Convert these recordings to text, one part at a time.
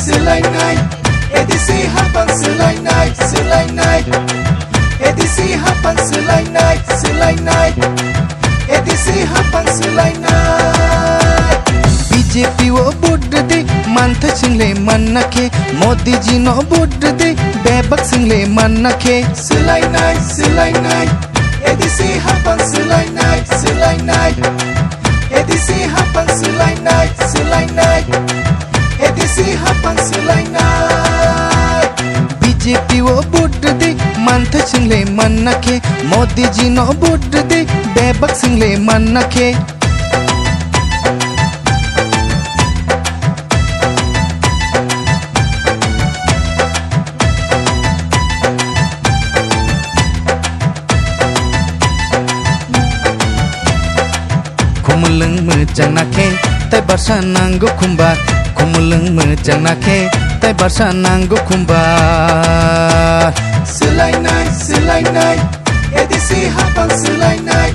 selainai edisi hapang selainai edisi hapang selainai edisi hapang selainai BJP wo buddha de mantha single manake Modi ji no buddha de bebak single manake selainai edisi hapang selainai edisi hapang selainai edisi hapang selainai BJP wo buddha de mantha single manake Modi ji no buddha de bebak single manake Khumulwng mojang nake tai barsa nanggo khumbar Khumulwng mojang nake tai barsa nanggo khumbar selainai edisi hapang selainai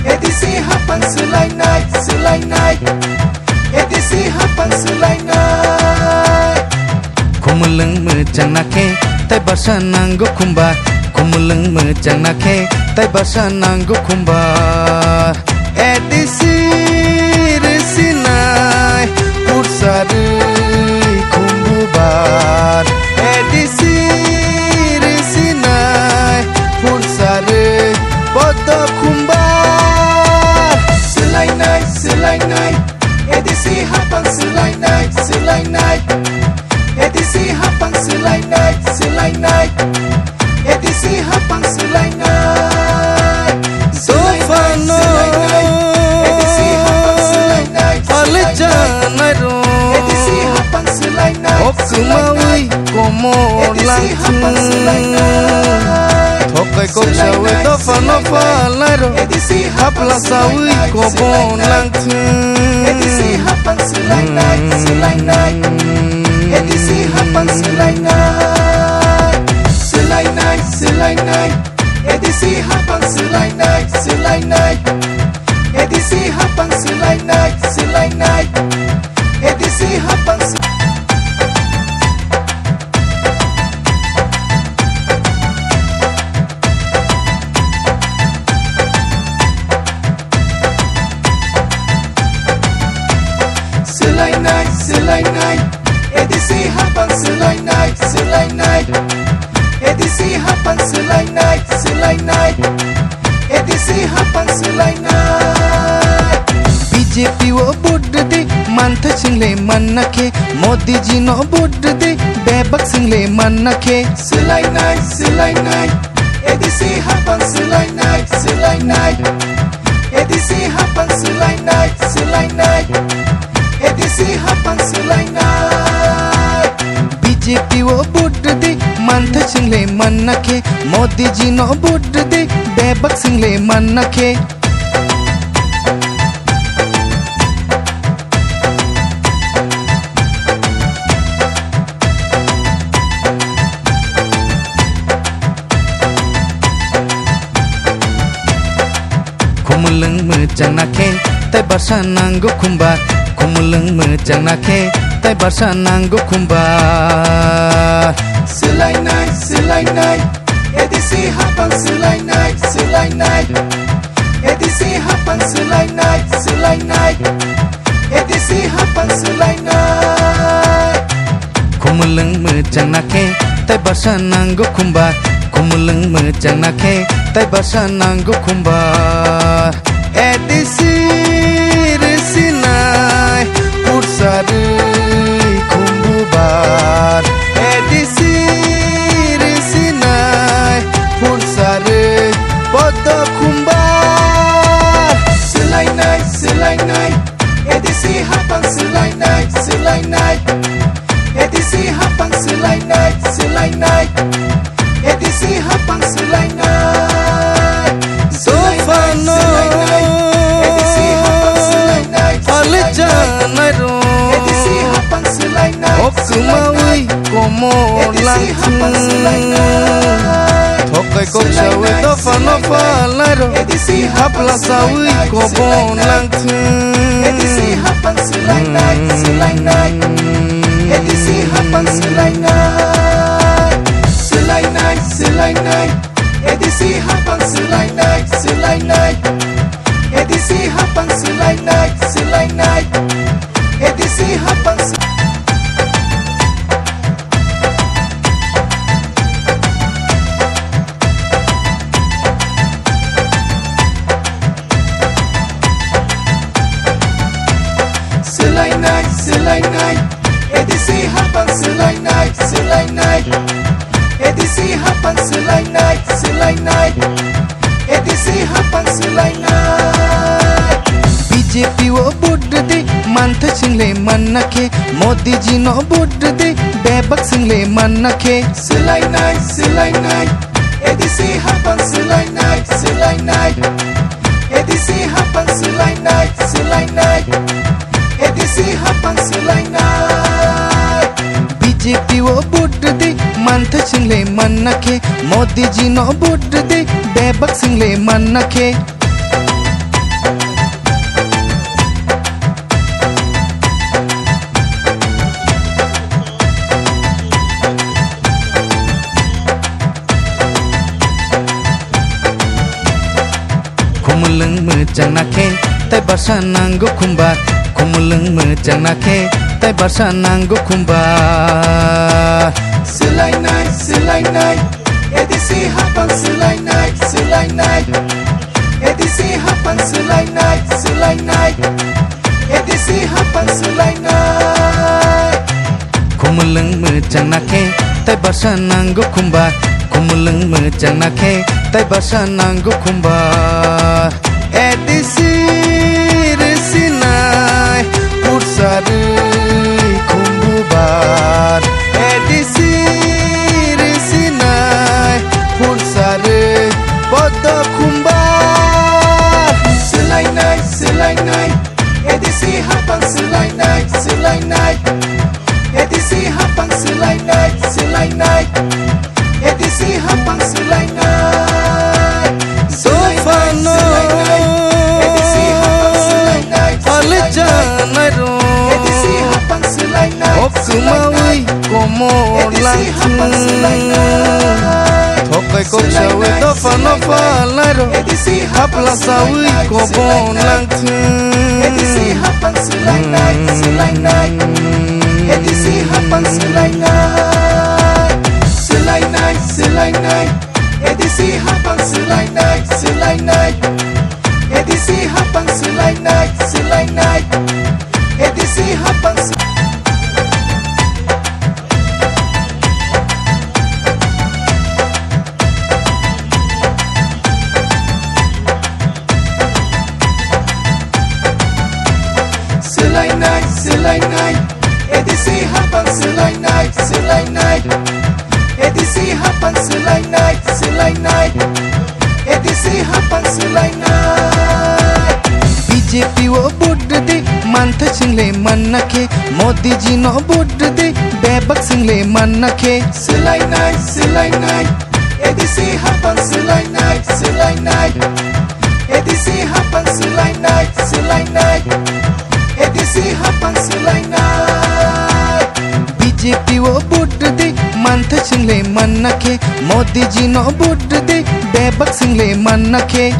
edisi hapang selainai edisi hapang selainai Khumulwng mojang nake tai barsa nanggo khumbar Khumulwng mojang nake tai barsa nanggo khumbar edisi resinai pursari khumbubar edisi resinai pursari podo khumbar selainai edisi hapang selainai edisi hapang selainai edisi hapang selainai sofano edisi hapang selainai alejanairo edisi hapang selainai oksumawi Khumulwng thokai koksawe dofano falairo edisi hapla sawi Khumulwng edisi hapang selainai edisi hapang selainai edisi hapang selainai edisi hapang selainai edisi hapang selainai edisi hapang selainai edisi hapang selainai edisi hapang selainai BJP wo buddha de mantha single manake Modi ji no buddha de bebak single manake selainai edisi hapang selainai edisi hapang selainai edisi hapang selainai BJP wo buddha de mantha single manake Modi ji no buddha de bebak single manake Khumulwng mojang nake tai barsa nanggo khumbar Khumulwng mojang nake tai barsa nanggo khumbar selainai edisi hapang selainai edisi hapang selainai edisi hapang selainai Khumulwng mojang nake tai barsa nanggo khumbar Khumulwng mojang nake tai barsa nanggo khumbar edisi resinai pursari khumbubar edisi resinai pursari podo khumbar selainai edisi hapang selainai edisi hapang selainai edisi hapang selainai sofano edisi hapang alejanairo edisi hapang selainai oksumawi Khumulwng thokai koksawe dofano falairo edisi hapla sawi Khumulwng edisi hapang selainai Selainai, selainai, edisi habang selainai, selainai, edisi habang selainai, selainai, edisi habang selainai. BJP wo budde mantha single manake, Modi ji no budde bebak single manake. Selainai, selainai, edisi habang selainai, selainai, edisi habang selainai, selainai, edisi habang selainai. BJP wo budde mantha single manake, Modi ji no budde bebak single manake. Khumulwng mojang nake, tai barsa nanggo khumbar. Khumulwng mojang nake, tai barsa nanggo khumbar. Selainai, selainai, edisi habang selainai, selainai, edisi habang selainai, selainai, edisi habang selainai. Khumulwng mojang nake, tai barsa nanggo khumbar. Khumulwng mojang nake, tai barsa nanggo khumbar. Edisi resinai pursari khumbubar. Edisi resinai pursari podo khumbar. Selainai, selainai, edisi habang selainai, selainai, edisi habang selainai, selainai, edisi habang selainai. Sofano edisi habang selainai, Khwlaijakha edisi habang selainai, Khumulwng komollang thokai kok sawe dofano falaro edisi hapla sawi komollang edisi habang selainai, selainai, edisi habang selainai. Selainai, selainai, edisi habang selainai, selainai, edisi habang selainai, selainai, edisi habang selainai, selainai, edisi habang selainai, selainai, edisi habang selainai, selainai, edisi habang selainai. BJP wo budde mantha single manake, Modi ji no budde bebak single manake. Selainai, selainai, edisi habang selainai, selainai, edisi habang selainai, selainai, edisi habang selainai. BJP wo budde mantha single manake, Modi ji no budde bebak single manake.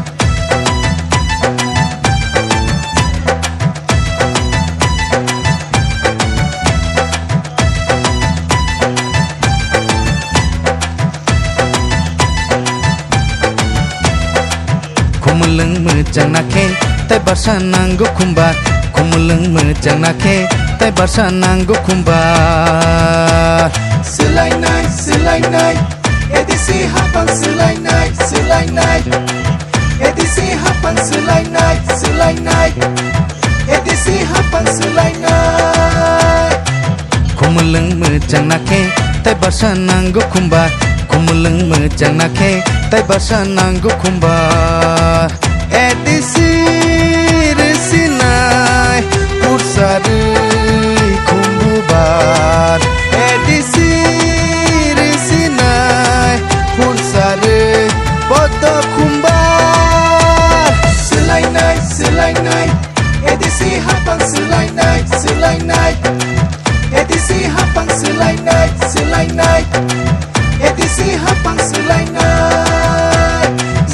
Khumulwng mojang nake, tai barsa nanggo khumbar. Khumulwng mojang nake, tai barsa nanggo khumbar. Selainai, selainai, edisi habang selainai, selainai, edisi habang selainai, selainai, edisi habang selainai. Khumulwng mojang nake, tai barsa nanggo khumbar. Khumulwng mojang nake, tai barsa nanggo khumbar. Edisi resinai pursari khumbubar. Edisi resinai pursari podo khumbar. Selainai, selainai, edisi habang selainai, selainai, edisi habang selainai, selainai, edisi habang selainai.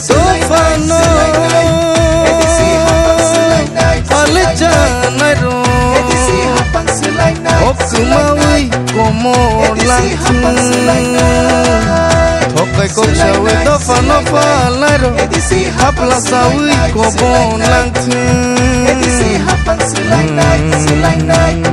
Sofano edisi habang selainai, Khwlaijakha edisi habang selainai, Khumulwng komollang thokai kok sawe dofano falaro edisi hapla sawi komollang edisi habang selainai, selainai,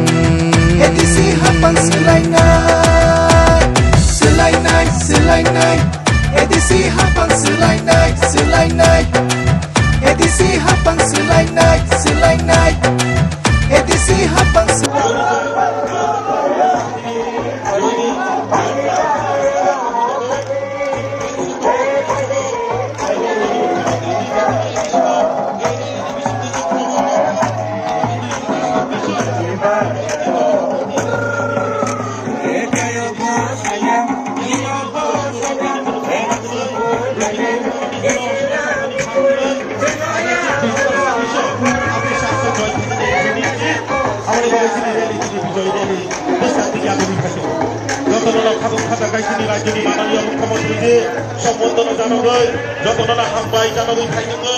সম্বন্ধনা জানাবৈ যতনা হামবাय জানাবৈ फायदोङो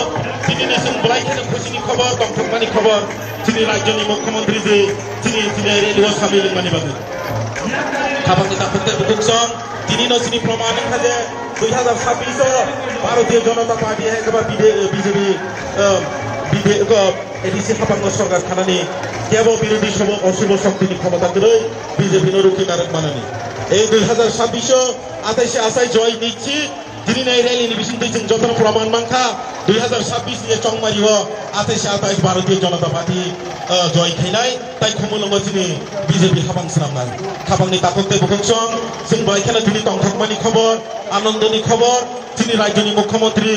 दिनैनि जों बलायखेनो खुसिनि खबर दंथंमानि खबर जोंनि रायजोनि मुख्यमंत्री जे दिनै railway सामिलमानि बागै खाबांनि दाफोरते बुकसं दिनैनो जोंनि प्रमाण खाजे 2026 भारतीय जनता पार्टी है एबा बीजेपी एडिसि खाबांनो सरकार खानानि केवल बिरोधी सब अशुभ शक्तिनि क्षमता गरै बीजेपी नो रुखि नारक मानानि এই 2026 28 আশায় জয় নিচ্ছি দিनै রেলিनि बिसिंथै जों जतन प्रमाण मांखा 2026 नि चंमारिव 28 भारतीय जनता पार्टी जय खैनाय ताइ खुमुलुंग दिनै बीजेपी खाबां सामनाय खाबांनि ताकते बुकसं जों बायखाना दिनै तंथकमानि खबर आनन्दनि खबर दिनै राज्यनि मुख्यमंत्री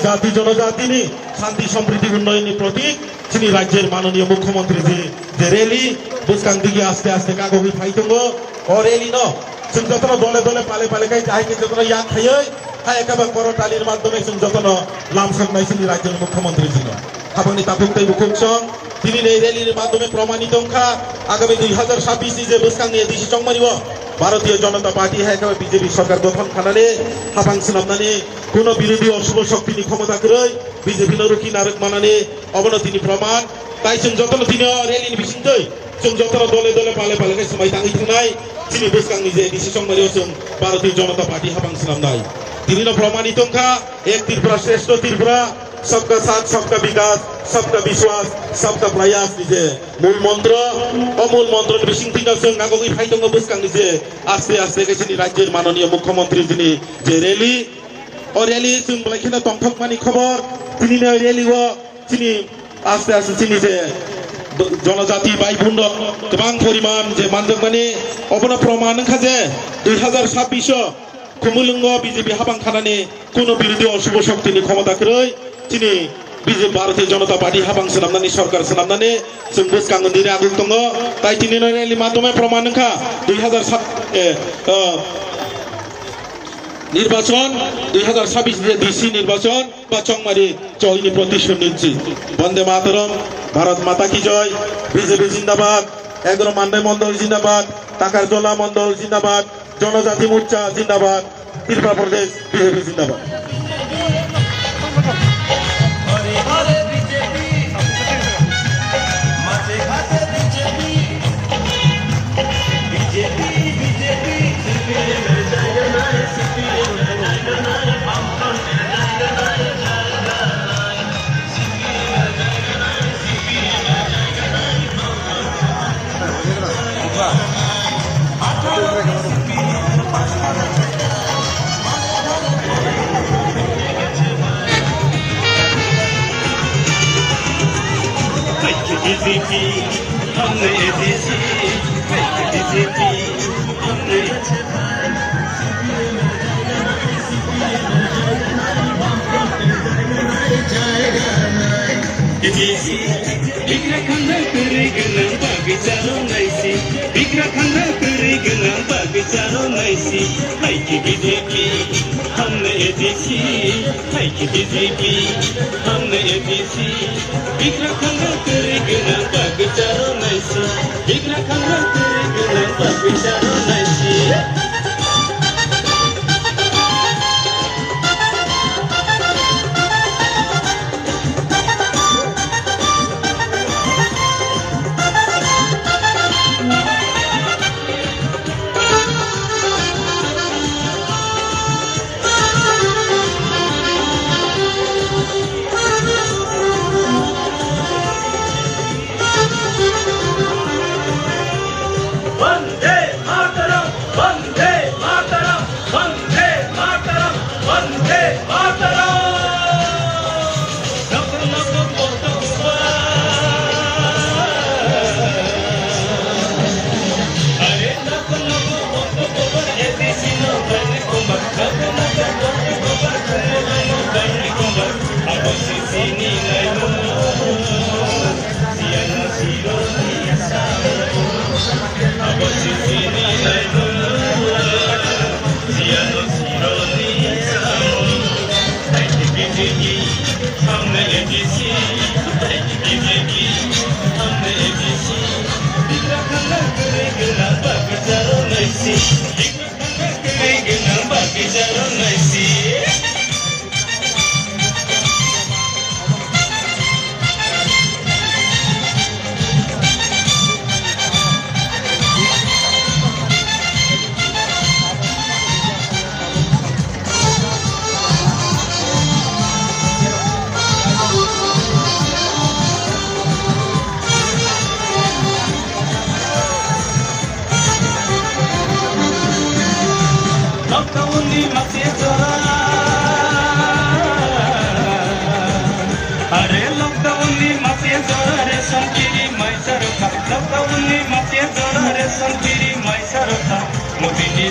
জাতি জনজাতিनि শান্তি সম্প্রীতি উন্নয়নের প্রতীক তিনি রাজ্যের মাননীয় মুখ্যমন্ত্রী যে রেলি বুসকাং দিকে আস্তে আস্তে কাগজে ফাইতঙ্গ ও রেলি ন जों जतन दले दले पाले पाले गाय जायके जतन याद थायो हा एकाबा करतालिर माध्यमे जों जतन लामसांनाय जोंनि राज्यनि मुख्यमंत्री जिनो खाबांनि ताफुंथाय बुकसं दिनै रेलिनि माध्यमे प्रमाणित अंखा आगामी 2026 नि जे बुसकांनि एडिसि चंमारिव भारतीय जनता पार्टी है बीजेपी सरकार गठन खानानै हाबां सोनाबनानै কোনো বিরোধী অশুভ শক্তিनि ক্ষমতা গरै बीजेपी नो रुखि नारक मानानै अवनतिनि प्रमाण ताइ जों जतन दिनै रेलिनि बिसिंथै जों जतन दले दले पाले पाले गाय समाय थाङै थांनाय दिनै बुसकांनि जे एडिसि चंमारिव जों भारतीय जनता पार्टी हाबां सोनाबनाय दिनैनो प्रमाणित अंखा एक त्रिपुरा श्रेष्ठ त्रिपुरा सबका साथ सबका विकास सबका विश्वास सबका प्रयास निजे मूल मंत्र अमूल मंत्र बिसिंथिनो जों नागोगै फायदोङो बुसकांनि जे आस्ते आस्ते गायसिनि राज्येर माननीय मुख्यमंत्री दिनै जे रेली और रेली जों बलायखेनो तंथकमानि खबर दिनै रेलिव दिनै आस्ते आस्ते दिनै जे जनजाति भाई बन्धु गोबां परिमाण जे मानदोंमानि अबनो प्रमाण खाजे 2026 खुमुलुंग बीजेपी हाबां खानानै कोनो बिरोधी अशुभ शक्तिनि क्षमता गरै दिनै बीजेपी भारतीय जनता पार्टी हाबां सोनाबनानै सरकार सोनाबनानै जों बुसकां दिनै आगुग दङ ताइ दिनै रेली माध्यमे प्रमाण खा 2007 निर्वाचन 2026 ডিসি নির্বাচন বা চংমারি জয়নি প্রতিশোধ নিচ্ছি বন্দে মাতরম ভারত মাতা কি জয় বিজেপি জিন্দাবাদ 11 মান্ডাই মন্ডল জিন্দাবাদ টাকার জলা মন্ডল জিন্দাবাদ জনজাতি মোর্চা জিন্দাবাদ ত্রিপুরা প্রদেশ বিজেপি জিন্দাবাদ बीजेपी हमने एडीसी बीजेपी हमने एडीसी बिग्राखन्दा करै गोनां बागैचारो नायसि बिग्राखन्दा करै गोनां बागैचारो नायसि हायखि बीजेपी हमने एडीसी हायखि बीजेपी हमने एडीसी बिग्राखन्दा करै गोनां बागैचारो नायसि बिग्राखन्दा करै गोनां बागैचारो नायसि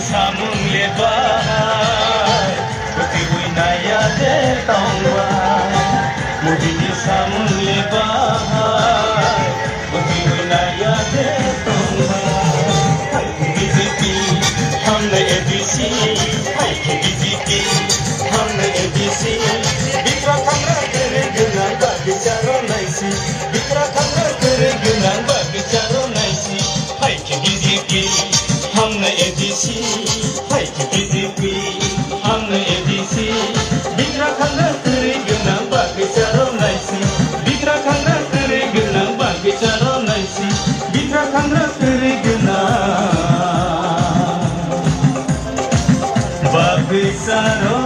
samun lebar Bukti winaya de tongwa Modi di samun lebar Bukti winaya de tongwa BJP हमने ABC हाय के BJP हमने ABC बिक्रा खंडा तेरे गुनाह बागिचारो नाइसी बिक्रा खंडा तेरे गुनाह बागिचारो नाइसी हाय के BJP हमने ABC हाय के BJP हमने ABC बिक्रा खंडा तेरे गुनाह बागिचारो नाइसी बिक्रा खंडा तेरे गुनाह बागिचारो नाइसी बिक्रा खंडा तेरे गुनाह बागिचारो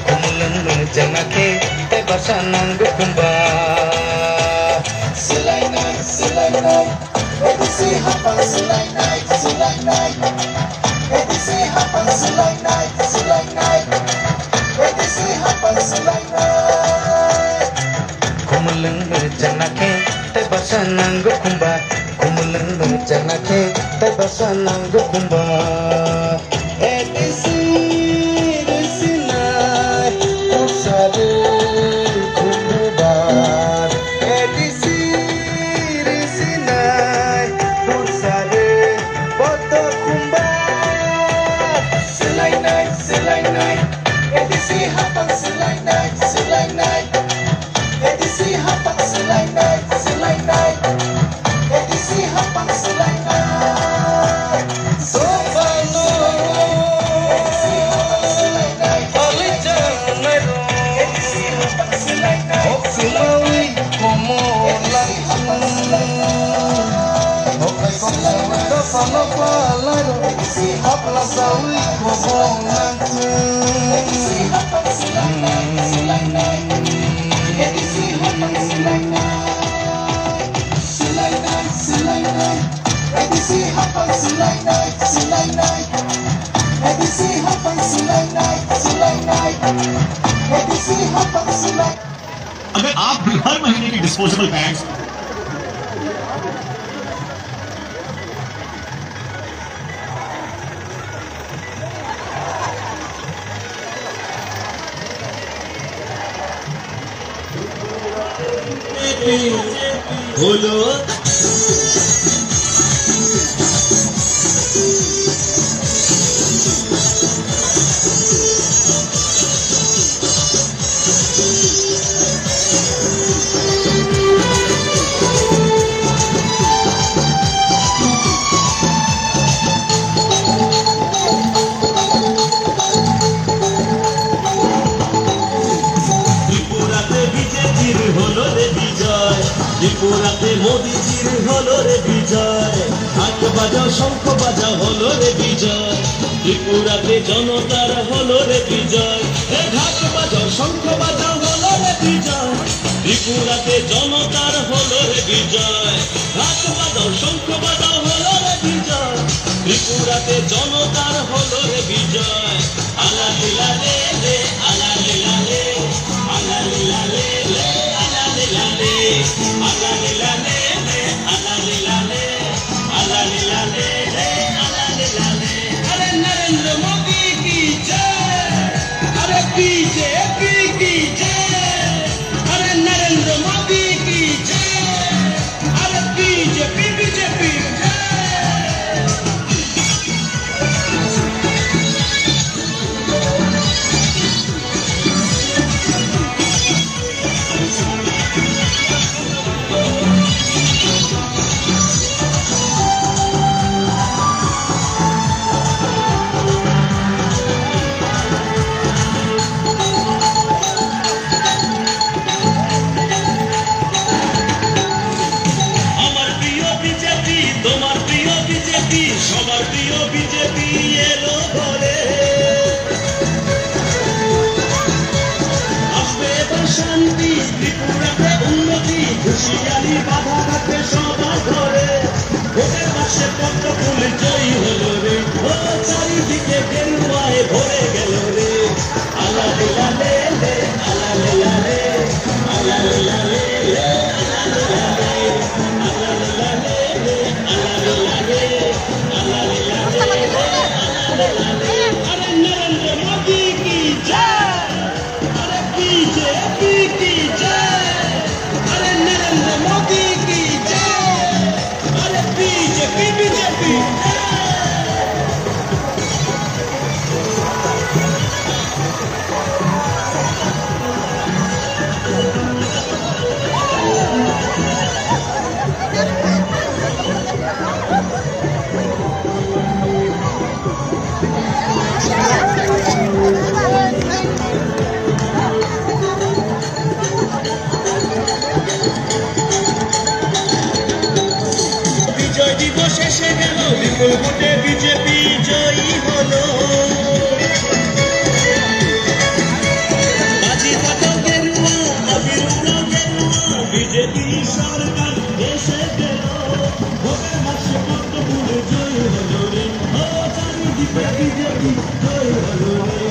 Khumulwng janake te basanang kumba Silai night edisi hapang silai night edisi hapang silai night edisi hapang silai night Khumulwng janake te basanang kumba Khumulwng janake te basanang kumba edisi अगर आप भी हर महीने की डिस्पोजेबल बैग्स बोलो ত্রিপুরাতে মোদিজির হলো রে বিজয় হাত বাজাও শঙ্খ বাজাও হলো রে বিজয় ত্রিপুরাতে জনতার হলো রে বিজয় ঘাট বাজাও শঙ্খ বাজাও হলো রে বিজয় ত্রিপুরাতে জনতার হলো রে বিজয় ঘাট বাজাও শঙ্খ বাজাও হলো রে বিজয় ত্রিপুরাতে জনতার হলো রে বিজয় আলা লীলা লে লে আলা লীলা লে আলা লীলা লে লে আলা লীলা লে আলা লীলা লে লে আলা লীলা লে আলা লীলা লে লে আলা লীলা লে अरे नरेंद्र मोदी की जय अरे बीजेपी की जय अरे नरेंद्र मोदी की जय अरे बीजेपी बीजेपी जय বাধা থাকে সবার ঘরে ভোটের মাসে পদ্ম ফুল জয়ী হলো রে ও চারিদিকে গেরুয়ায় ভরে গেল রে আলা লীলা লে লে আলা লীলা লে আলা লীলা লে লে আলা লীলা লে আলা লীলা লে লে আলা লীলা লে আলা লীলা লে লে আলা লীলা লে अरे नरेंद्र मोदी की जय अरे बीजेपी की जय अरे नरेंद्र मोदी की जय अरे बीजेपी बीजेपी বিজয় দিবস এসে গেল বিপুল ভোটে বিজেপি জয়ী হলো বাজি ফাটাও গেরুয়া আবির উড়াও গেরুয়া বিজেপি সরকার এসে গেল ভোটের মাসে পদ্ম ফুল জয়ী হলো রে ও চারিদিকে বিজেপি জয়ী হলো রে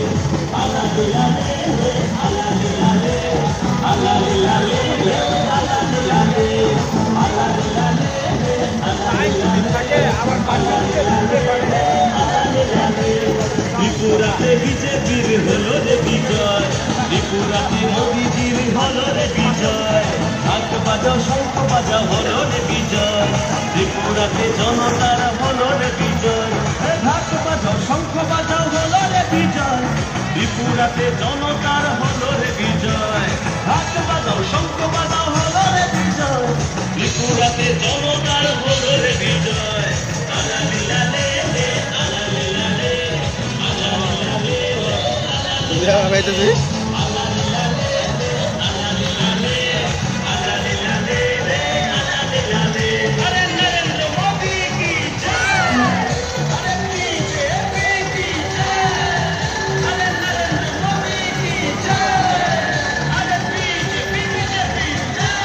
আলা লীলা লে লে আলা লীলা লে আলা লীলা লে লে আলা লীলা লে আলা লীলা লে লে আলা লীলা লে আলা লীলা লে ত্রিপুরাতে বিজেপির হলো রে বিজয় ত্রিপুরাতে মোদিজির হলো রে বিজয় ঢাক বাজাও শঙ্খ বাজাও হলো রে বিজয় ত্রিপুরাতে জনতার হলো রে বিজয় ঢাক বাজাও শঙ্খ বাজাও হলো রে বিজয় ত্রিপুরাতে জনতার হলো রে বিজয় ঢাক বাজাও শঙ্খ বাজাও হলো রে বিজয় ত্রিপুরাতে জনতার হলো রে বিজয় আলা লীলা লে লে আলা লীলা লে আলা লীলা লে আলা লীলা লে আলা লীলা লে আলা লীলা লে আলা লীলা লে আলা লীলা লে अरे नरेंद्र मोदी की जय अरे बीजेपी की जय अरे नरेंद्र मोदी की जय अरे बीजेपी बीजेपी जय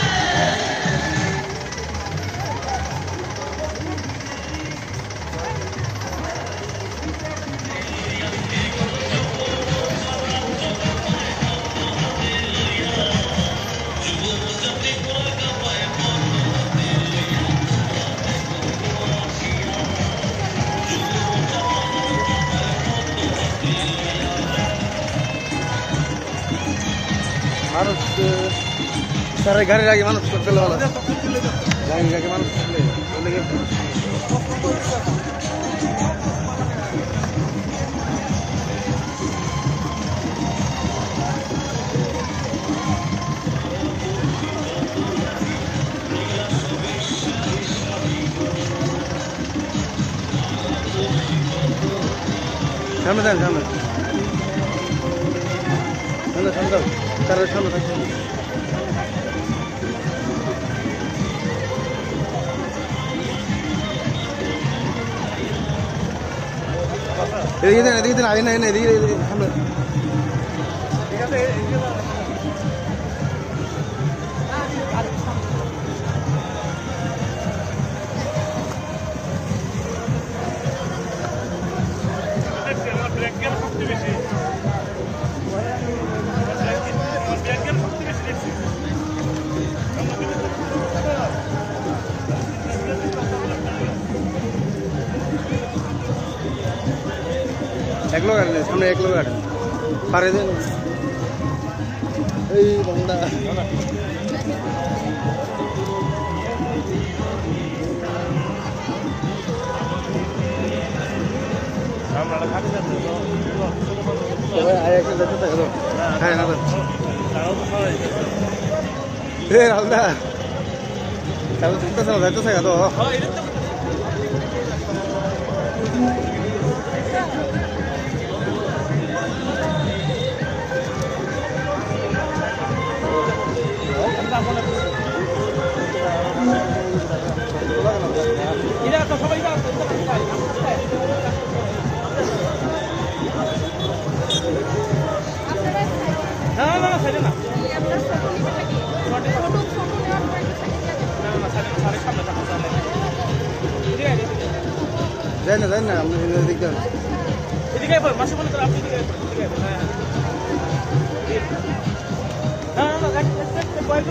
মানুষ তারা গাড়ির আগে মানুষ করতে ভালো গাড়ির আগে মানুষ করলে সামনে দেন সামনে সামনে সামনে কারের সামনে থাকছে এদিকে দেন আগে না এদিকে সামনে ঠিক আছে এক লোক আনেন সামনে এক লোক আনেন পারে দেন এই বন্ধা হ্যাঁ না রাহুলদা যাইতেছে তো সবাই না সাইডে না যাই না আপনি দেখবেন এদিকে বল মাসে বলে আপনি এদিকে বল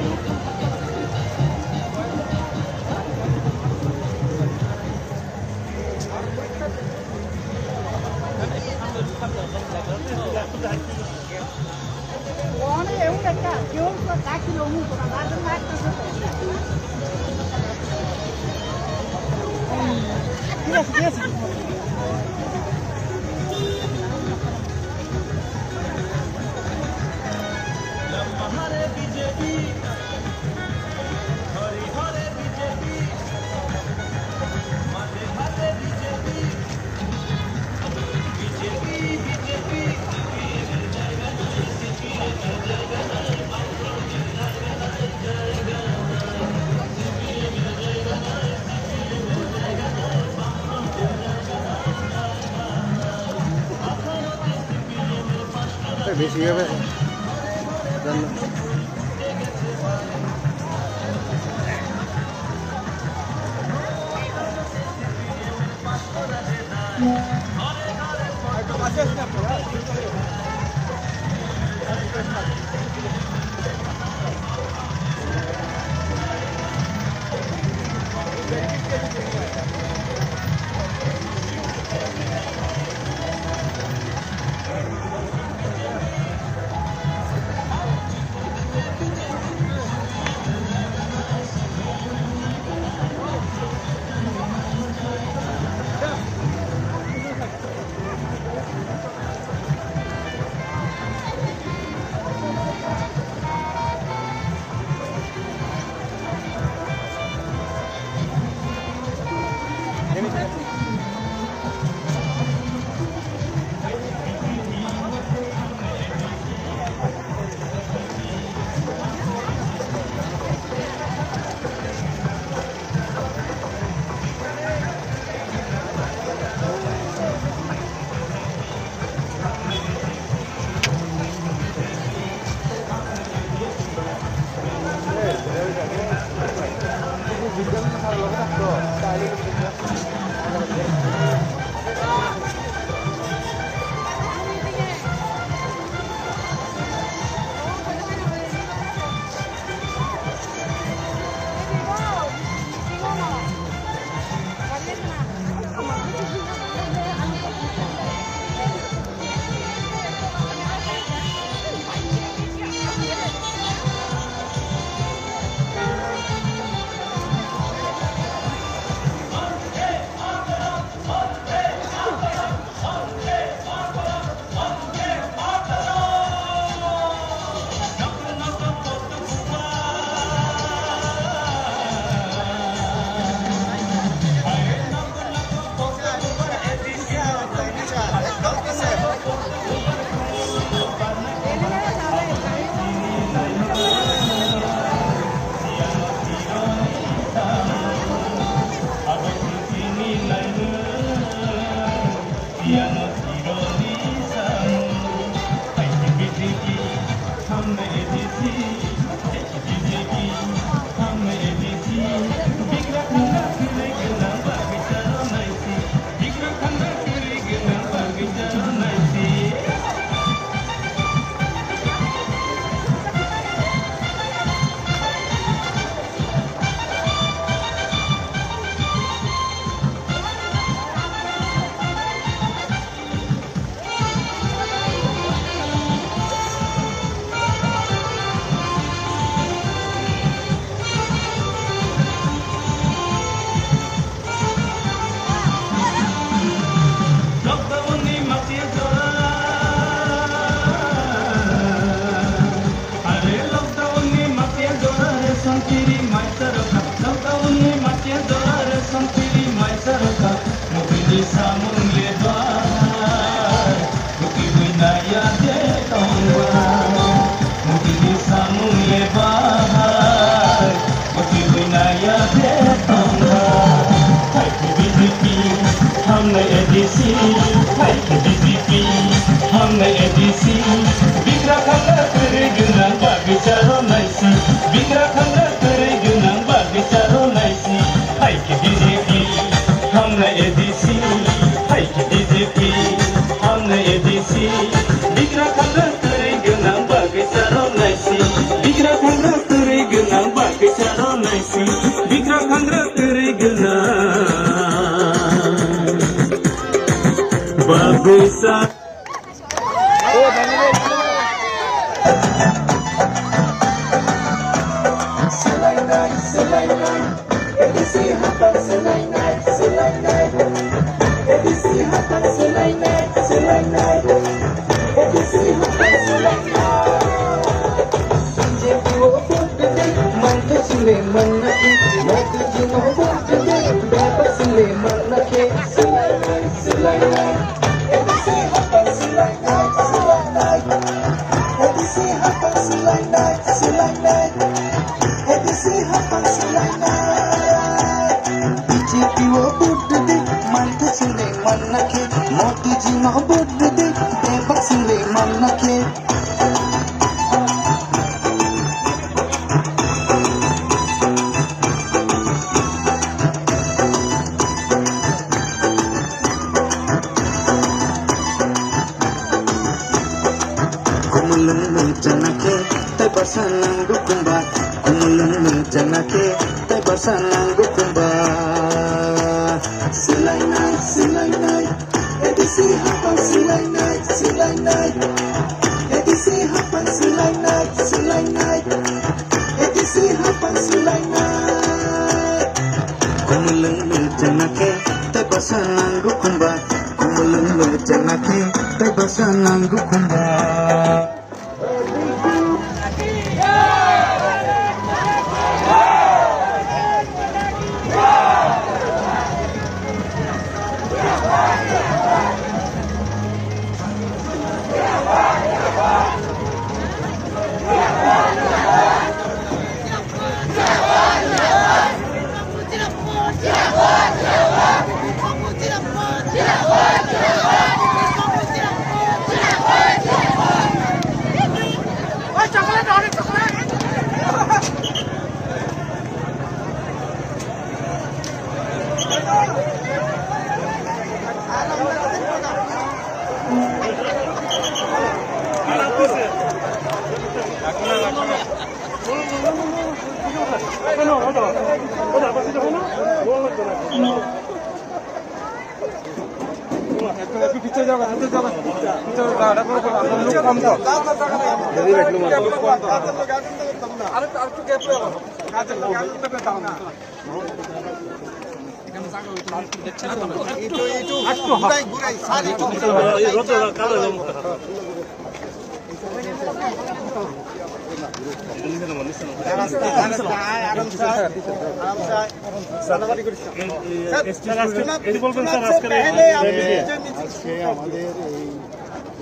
হ্যাঁ বেশি হবে জানো हमने एडीसी बीजेपी हमने एडीसी बिग्रा खंडा करे गुना बागिचारो नाइसी बिग्रा खंडा करे गुना बागिचारो नाइसी हाय के बीजेपी हमने एडीसी सी बिखरा खंगरा तेरे गिरना बाबू सा Khumulwng janake tay basanang gukumba Khumulwng janake tay basanang gukumba Silai night edisi hapan silai night edisi hapan silai night edisi hapan silai night Khumulwng janake tay basanang gukumba Khumulwng janake tay basanang gukumba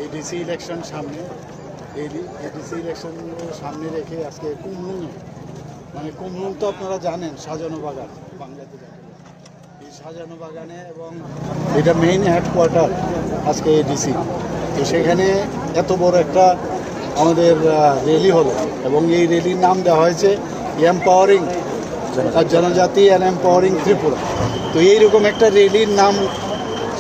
ADC election সামনে ADC election সামনে রেখে আজকে কুমলুং মানে কুমলুং তো আপনারা জানেন সাজানো বাগান বাংলাতে এই সাজানো বাগানে এবং এটা মেইন হেডকোয়ার্টার আজকে এডিসি তো সেখানে এত বড় একটা আমাদের র্যালি হলো এবং এই র্যালির নাম দেওয়া হয়েছে এম্পাওয়ারিং জনজাতি অ্যান্ড এম্পাওয়ারিং ত্রিপুরা তো এইরকম একটা র্যালির নাম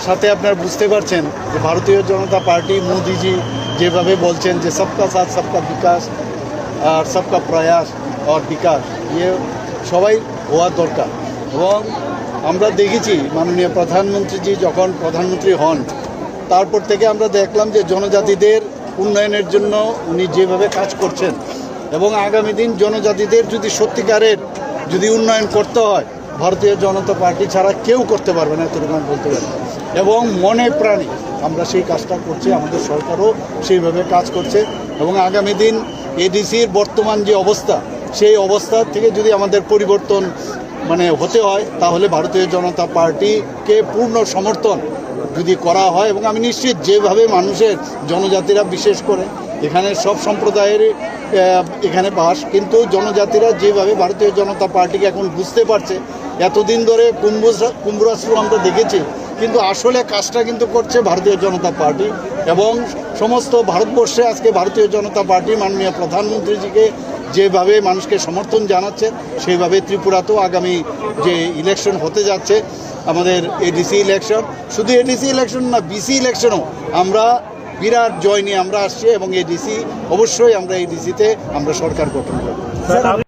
সাথে আপনারা বুঝতে পারছেন যে ভারতীয় জনতা পার্টি মোদিজি যেভাবে বলছেন যে সবকা সাথ সবকা বিকাশ আর সবকা প্রয়াস আর বিকাশ ইয়ে সবাই হওয়া দরকার এবং আমরা দেখেছি মাননীয় প্রধানমন্ত্রীজি যখন প্রধানমন্ত্রী হন তারপর থেকে আমরা দেখলাম যে জনজাতিদের উন্নয়নের জন্য উনি যেভাবে কাজ করছেন এবং আগামী দিন জনজাতিদের যদি সত্যিকারের যদি উন্নয়ন করতে হয় ভারতীয় জনতা পার্টি ছাড়া কেউ করতে পারবে না এতটুকু আমি বলতে পারি এবং মনে প্রাণে আমরা সেই কাজটা করছি আমাদের সরকারও সেইভাবে কাজ করছে এবং আগামী দিন এডিসির বর্তমান যে অবস্থা সেই অবস্থা থেকে যদি আমাদের পরিবর্তন মানে হতে হয় তাহলে ভারতীয় জনতা পার্টিকে পূর্ণ সমর্থন যদি করা হয় এবং আমি নিশ্চিত যেভাবে মানুষের জনজাতিরা বিশেষ করে এখানে সব সম্প্রদায়ের এখানে বাস কিন্তু জনজাতিরা যেভাবে ভারতীয় জনতা পার্টিকে এখন বুঝতে পারছে এতদিন ধরে কুম্ভরাষ্ট্র আমরা দেখেছি কিন্তু আসলে কাজটা কিন্তু করছে ভারতীয় জনতা পার্টি এবং সমস্ত ভারতবর্ষে আজকে ভারতীয় জনতা পার্টি মাননীয় প্রধানমন্ত্রীজিকে যেভাবে মানুষকে সমর্থন জানাচ্ছে সেইভাবে ত্রিপুরাতেও আগামী যে ইলেকশন হতে যাচ্ছে আমাদের এডিসি ইলেকশন শুধু এডিসি ইলেকশন না বিসি ইলেকশনও আমরা বিরাট জয় নিয়ে আমরা আসছি এবং এডিসি অবশ্যই আমরা এডিসিতে আমরা সরকার গঠন করব।